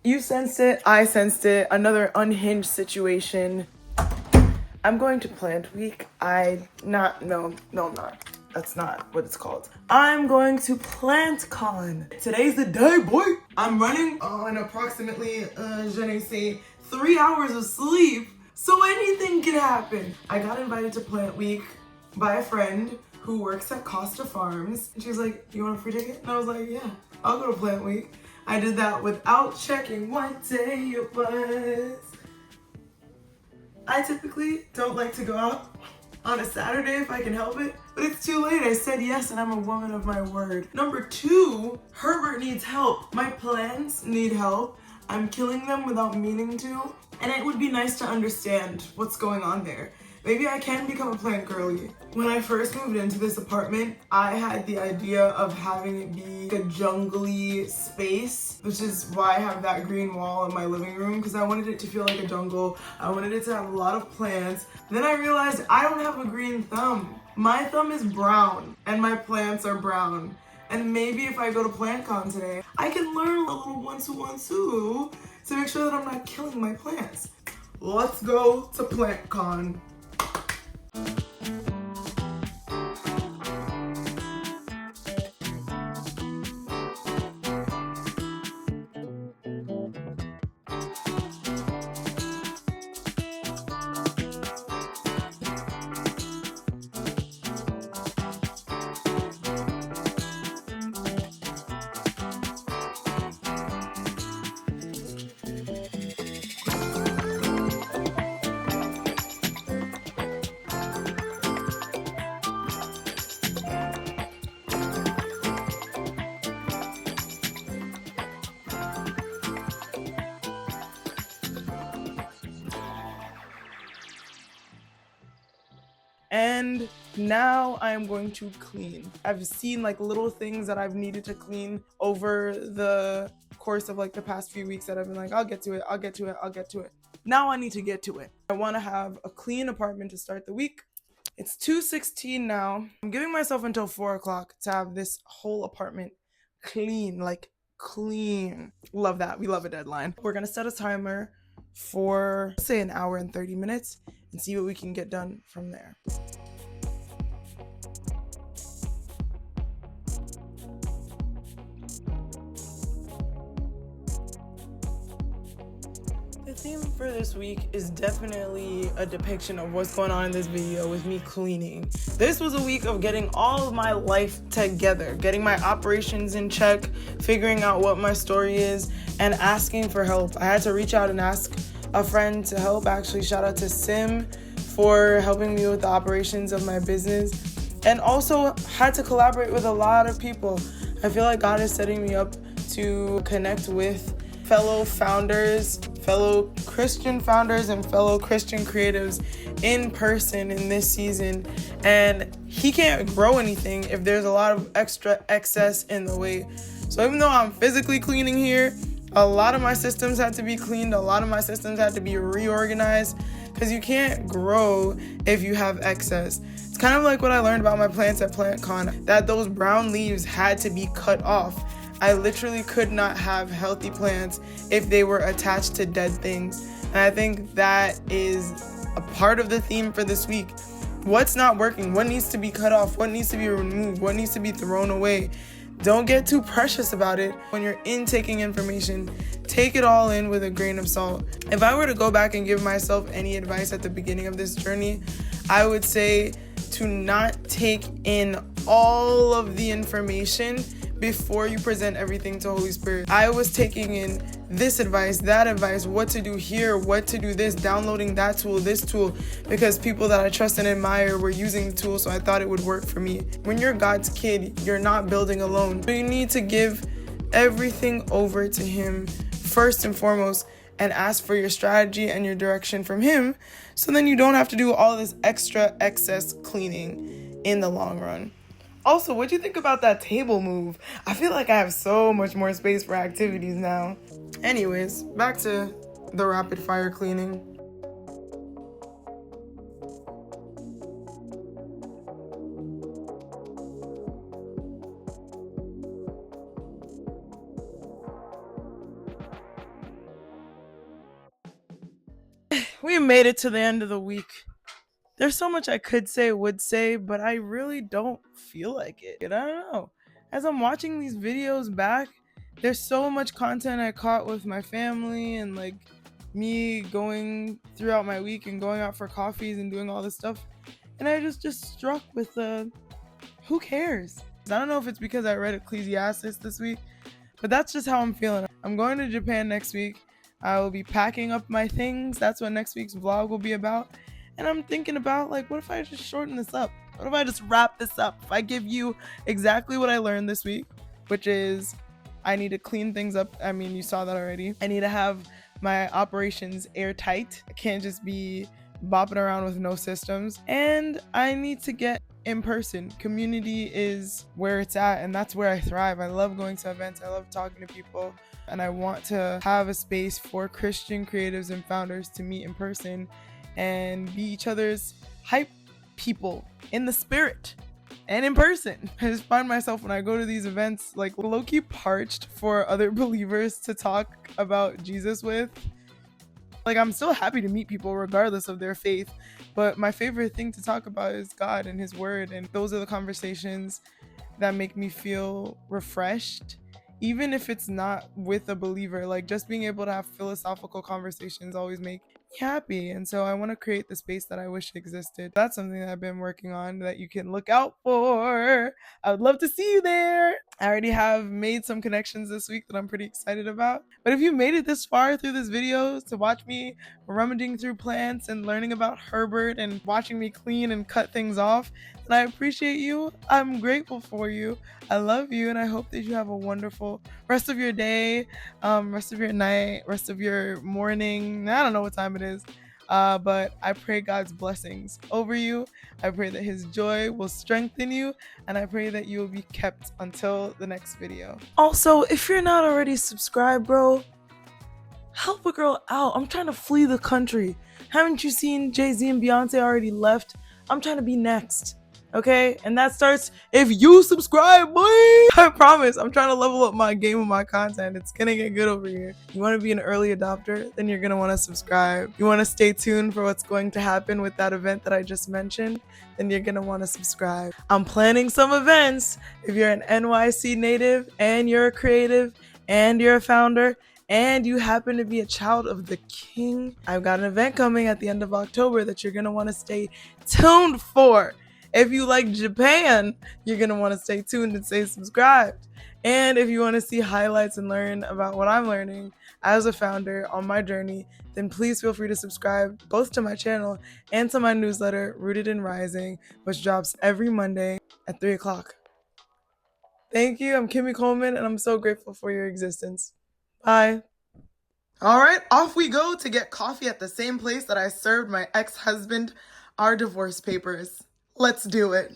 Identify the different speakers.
Speaker 1: You sensed it, I sensed it. Another unhinged situation. I'm going to plant week. No, I'm not. That's not what it's called. I'm going to plant con. Today's the day, boy. I'm running on approximately, 3 hours of sleep. So anything can happen. I got invited to plant week by a friend who works at Costa Farms. And she's like, you want a free ticket? And I was like, yeah, I'll go to plant week. I did that without checking what day it was. I typically don't like to go out on a Saturday if I can help it, but it's too late. I said yes and I'm a woman of my word. Number 2, Herbert needs help. My plants need help. I'm killing them without meaning to, and it would be nice to understand what's going on there. Maybe I can become a plant girly. When I first moved into this apartment, I had the idea of having it be a jungly space, which is why I have that green wall in my living room, because I wanted it to feel like a jungle. I wanted it to have a lot of plants. Then I realized I don't have a green thumb. My thumb is brown, and my plants are brown. And maybe if I go to PlantCon today, I can learn a little one-two to make sure that I'm not killing my plants. Let's go to PlantCon. And now I'm going to clean. I've seen like little things that I've needed to clean over the course of like the past few weeks that I've been like, I'll get to it. Now I need to get to it. I want to have a clean apartment to start the week. It's 2:16 now. I'm giving myself until 4 o'clock to have this whole apartment clean, like clean. Love that. We love a deadline. We're going to set a timer for say an hour and 30 minutes and see what we can get done from there. The theme for this week is definitely a depiction of what's going on in this video with me cleaning. This was a week of getting all of my life together, getting my operations in check, figuring out what my story is, and asking for help. I had to reach out and ask a friend to help. Actually, shout out to Sim for helping me with the operations of my business, and also had to collaborate with a lot of people. I feel like God is setting me up to connect with fellow founders, fellow Christian founders, and fellow Christian creatives in person in this season. And he can't grow anything if there's a lot of extra excess in the way. So even though I'm physically cleaning here, a lot of my systems had to be cleaned. A lot of my systems had to be reorganized, because you can't grow if you have excess. It's kind of like what I learned about my plants at PlantCon, that those brown leaves had to be cut off. I literally could not have healthy plants if they were attached to dead things. And I think that is a part of the theme for this week. What's not working? What needs to be cut off? What needs to be removed? What needs to be thrown away? Don't get too precious about it. When you're intaking information, take it all in with a grain of salt. If I were to go back and give myself any advice at the beginning of this journey, I would say to not take in all of the information before you present everything to Holy Spirit. I was taking in this advice, that advice, what to do here, what to do this, downloading that tool, this tool, because people that I trust and admire were using the tool, so I thought it would work for me. When you're God's kid, you're not building alone. So you need to give everything over to Him first and foremost, and ask for your strategy and your direction from Him, so then you don't have to do all this extra excess cleaning in the long run. Also, what do you think about that table move? I feel like I have so much more space for activities now. Anyways, back to the rapid fire cleaning. We made it to the end of the week. There's so much I could say, would say, but I really don't feel like it. I don't know. As I'm watching these videos back, there's so much content I caught with my family and like me going throughout my week and going out for coffees and doing all this stuff. And I just struck with who cares? I don't know if it's because I read Ecclesiastes this week, but that's just how I'm feeling. I'm going to Japan next week. I will be packing up my things. That's what next week's vlog will be about. And I'm thinking about, like, what if I just shorten this up? What if I just wrap this up? If I give you exactly what I learned this week, which is I need to clean things up. I mean, you saw that already. I need to have my operations airtight. I can't just be bopping around with no systems. And I need to get in person. Community is where it's at, and that's where I thrive. I love going to events. I love talking to people. And I want to have a space for Christian creatives and founders to meet in person and be each other's hype people in the spirit and in person. I just find myself when I go to these events like low-key parched for other believers to talk about Jesus with. Like, I'm still happy to meet people regardless of their faith, but my favorite thing to talk about is God and his word, and those are the conversations that make me feel refreshed. Even if it's not with a believer, like just being able to have philosophical conversations always make me happy. And so I want to create the space that I wish existed. That's something that I've been working on that you can look out for. I would love to see you there. I already have made some connections this week that I'm pretty excited about. But if you made it this far through this video to watch me rummaging through plants and learning about Herbert and watching me clean and cut things off, then I appreciate you. I'm grateful for you. I love you, and I hope that you have a wonderful rest of your day, rest of your night, rest of your morning. I don't know what time it is, but I pray God's blessings over you. I pray that his joy will strengthen you, and I pray that you will be kept until the next video. Also, if you're not already subscribed, bro, help a girl out. I'm trying to flee the country. Haven't you seen Jay-Z and Beyonce already left? I'm trying to be next. Okay, and that starts if you subscribe, boy. I promise, I'm trying to level up my game of my content. It's gonna get good over here. You want to be an early adopter? Then you're gonna want to subscribe. You want to stay tuned for what's going to happen with that event that I just mentioned? Then you're gonna want to subscribe. I'm planning some events. If you're an NYC native and you're a creative and you're a founder and you happen to be a child of the King, I've got an event coming at the end of October that you're gonna want to stay tuned for. If you like Japan, you're going to want to stay tuned and stay subscribed. And if you want to see highlights and learn about what I'm learning as a founder on my journey, then please feel free to subscribe both to my channel and to my newsletter, Rooted in Rising, which drops every Monday at 3 o'clock. Thank you. I'm Kimmy Coleman, and I'm so grateful for your existence. Bye. All right, off we go to get coffee at the same place that I served my ex-husband our divorce papers. Let's do it.